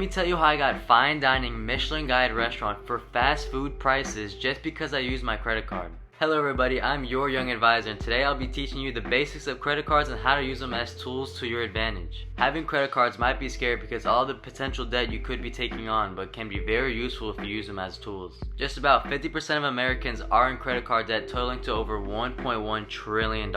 me tell you how I got fine dining Michelin guided restaurant for fast food prices just because I used my credit card. Hello everybody, I'm your young advisor, and today I'll be teaching you the basics of credit cards and how to use them as tools to your advantage. Having credit cards might be scary because all the potential debt you could be taking on, but can be very useful if you use them as tools. Just about 50% of Americans are in credit card debt, totaling to over $1.1 trillion,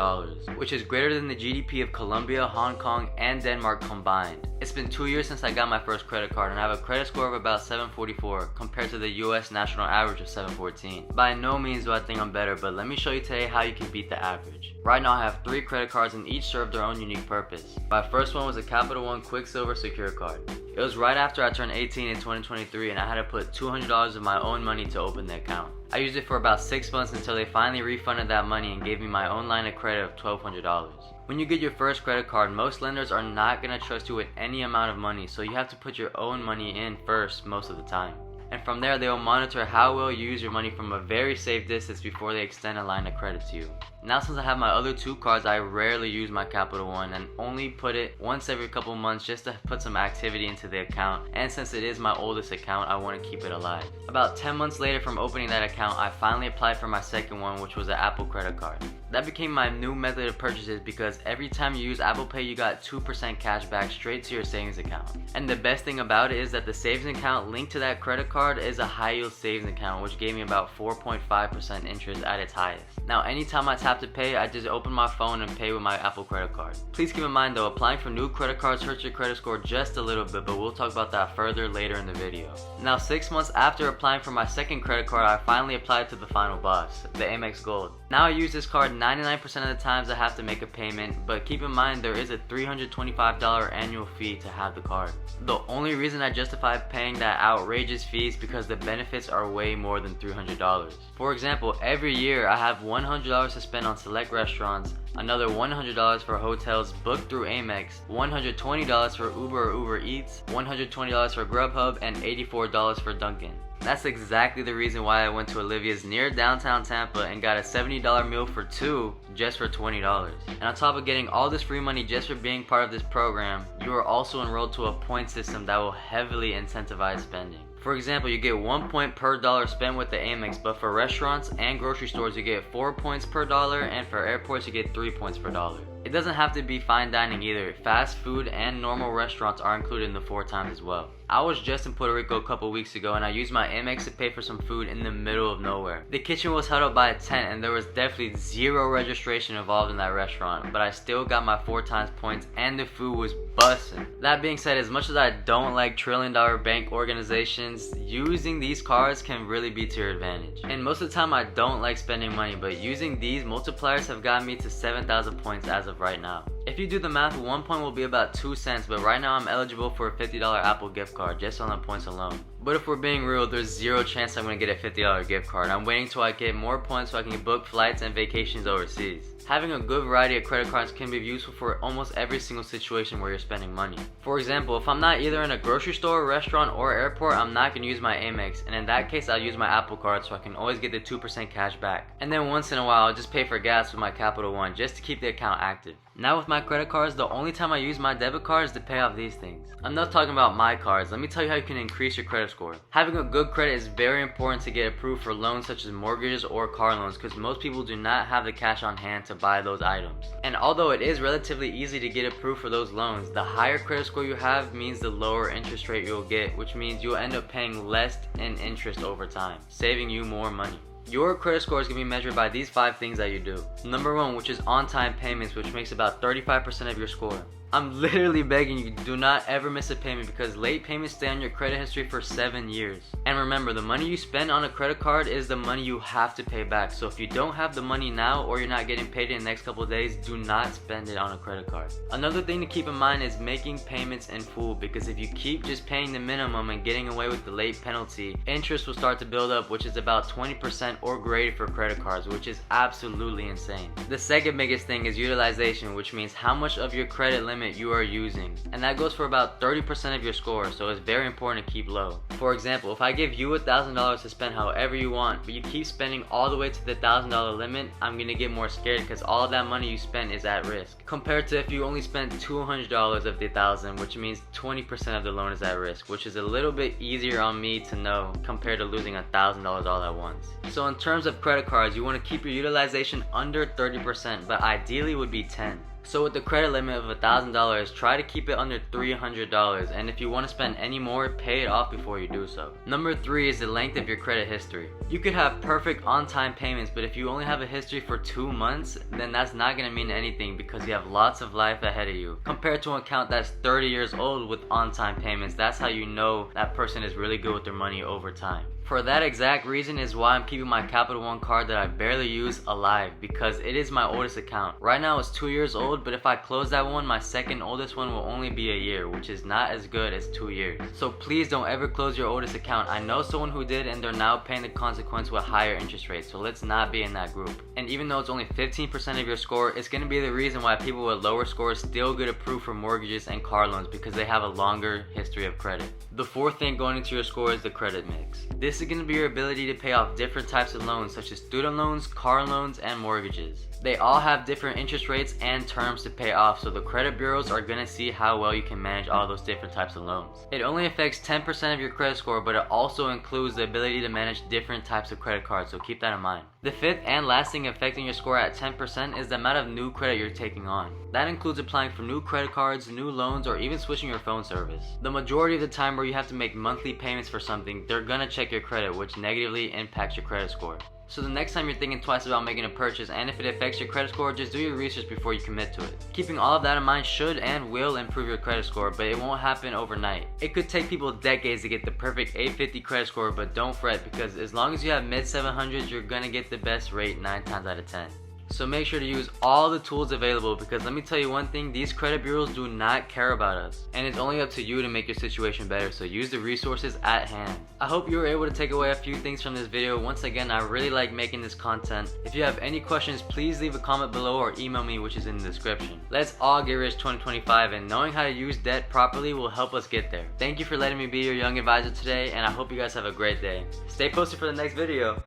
which is greater than the GDP of Colombia, Hong Kong, and Denmark combined. It's been 2 years since I got my first credit card, and I have a credit score of about 744 compared to the US national average of 714. By no means do I think I'm better, but let me show you today how you can beat the average. Right now I have 3 credit cards and each serve their own unique purpose. My first one was a Capital One Quicksilver Secure card. It was right after I turned 18 in 2023 and I had to put $200 of my own money to open the account. I used it for about 6 months until they finally refunded that money and gave me my own line of credit of $1,200. When you get your first credit card, most lenders are not going to trust you with any amount of money, so you have to put your own money in first most of the time. And from there, they will monitor how well you use your money from a very safe distance before they extend a line of credit to you. Now, since I have my other 2 cards, I rarely use my Capital One and only put it once every couple months just to put some activity into the account, and since it is my oldest account, I want to keep it alive. About 10 months later from opening that account, I finally applied for my second one, which was an Apple credit card. That became my new method of purchases because every time you use Apple Pay, you got 2% cash back straight to your savings account. And the best thing about it is that the savings account linked to that credit card is a high yield savings account, which gave me about 4.5% interest at its highest. Now, anytime I tap to pay, I just open my phone and pay with my Apple credit card. Please keep in mind though, applying for new credit cards hurts your credit score just a little bit, but we'll talk about that further later in the video. Now, 6 months after applying for my second credit card, I finally applied to the final boss, the Amex Gold. Now I use this card 99% of the times I have to make a payment, but keep in mind there is a $325 annual fee to have the card. The only reason I justify paying that outrageous fee is because the benefits are way more than $300. For example, every year I have $100 to spend on select restaurants, another $100 for hotels booked through Amex, $120 for Uber or Uber Eats, $120 for Grubhub, and $84 for Dunkin'. That's exactly the reason why I went to Olivia's near downtown Tampa and got a $70 meal for 2 just for $20. And on top of getting all this free money just for being part of this program, you are also enrolled to a point system that will heavily incentivize spending. For example, you get 1 point per dollar spent with the Amex, but for restaurants and grocery stores you get 4 points per dollar, and for airports you get 3 points per dollar. It doesn't have to be fine dining either. Fast food and normal restaurants are included in the 4 times as well. I was just in Puerto Rico a couple weeks ago and I used my Amex to pay for some food in the middle of nowhere. The kitchen was held up by a tent and there was definitely 0 registration involved in that restaurant, but I still got my 4 times points and the food was bussin'. That being said, as much as I don't like trillion-dollar bank organizations, using these cards can really be to your advantage. And most of the time I don't like spending money, but using these multipliers have gotten me to 7,000 points as of right now. If you do the math, 1 point will be about 2 cents, but right now I'm eligible for a $50 Apple gift card just on the points alone. But if we're being real, there's 0 chance I'm going to get a $50 gift card. I'm waiting till I get more points so I can book flights and vacations overseas. Having a good variety of credit cards can be useful for almost every single situation where you're spending money. For example, if I'm not either in a grocery store, restaurant, or airport, I'm not going to use my Amex, and in that case I'll use my Apple card so I can always get the 2% cash back. And then once in a while I'll just pay for gas with my Capital One just to keep the account active. Now with my credit cards, the only time I use my debit card is to pay off these things. Enough talking about my cards, let me tell you how you can increase your credit score. Having a good credit is very important to get approved for loans such as mortgages or car loans, because most people do not have the cash on hand to buy those items. And although it is relatively easy to get approved for those loans, the higher credit score you have means the lower interest rate you'll get, which means you'll end up paying less in interest over time, saving you more money. Your credit score is going to be measured by these 5 things that you do. Number 1, which is on-time payments, which makes about 35% of your score. I'm literally begging you, do not ever miss a payment because late payments stay on your credit history for 7 years. And remember, the money you spend on a credit card is the money you have to pay back. So if you don't have the money now or you're not getting paid in the next couple of days, do not spend it on a credit card. Another thing to keep in mind is making payments in full, because if you keep just paying the minimum and getting away with the late penalty, interest will start to build up, which is about 20% or greater for credit cards, which is absolutely insane. The second biggest thing is utilization, which means how much of your credit limit limit you are using, and that goes for about 30% of your score, so it's very important to keep low. For example, if I give you $1,000 to spend however you want, but you keep spending all the way to the $1,000 limit, I'm gonna get more scared because all of that money you spend is at risk. Compared to if you only spent $200 of the $1,000, which means 20% of the loan is at risk, which is a little bit easier on me to know compared to losing $1,000 all at once. So in terms of credit cards, you want to keep your utilization under 30%, but ideally would be 10. So with the credit limit of $1,000, try to keep it under $300, and if you want to spend any more, pay it off before you do so. Number 3 is the length of your credit history. You could have perfect on-time payments, but if you only have a history for 2 months, then that's not going to mean anything because you have lots of life ahead of you. Compared to an account that's 30 years old with on-time payments, that's how you know that person is really good with their money over time. For that exact reason is why I'm keeping my Capital One card that I barely use alive, because it is my oldest account. Right now it's 2 years old, but if I close that one, my second oldest one will only be a year, which is not as good as 2 years. So please don't ever close your oldest account. I know someone who did, and they're now paying the consequence with higher interest rates, so let's not be in that group. And even though it's only 15% of your score, it's going to be the reason why people with lower scores still get approved for mortgages and car loans, because they have a longer history of credit. The fourth thing going into your score is the credit mix. This is going to be your ability to pay off different types of loans, such as student loans, car loans, and mortgages. They all have different interest rates and terms to pay off, so the credit bureaus are going to see how well you can manage all those different types of loans. It only affects 10% of your credit score, but it also includes the ability to manage different types of credit cards, so keep that in mind. The fifth and last thing affecting your score at 10% is the amount of new credit you're taking on. That includes applying for new credit cards, new loans, or even switching your phone service. The majority of the time where you have to make monthly payments for something, they're gonna check your credit, which negatively impacts your credit score. So the next time you're thinking twice about making a purchase, and if it affects your credit score, just do your research before you commit to it. Keeping all of that in mind should and will improve your credit score, but it won't happen overnight. It could take people decades to get the perfect 850 credit score, but don't fret, because as long as you have mid 700s, you're gonna get the best rate 9 times out of 10. So make sure to use all the tools available, because let me tell you one thing, these credit bureaus do not care about us. And it's only up to you to make your situation better, so use the resources at hand. I hope you were able to take away a few things from this video. Once again, I really like making this content. If you have any questions, please leave a comment below or email me, which is in the description. Let's all get rich 2025, and knowing how to use debt properly will help us get there. Thank you for letting me be your young advisor today, and I hope you guys have a great day. Stay posted for the next video.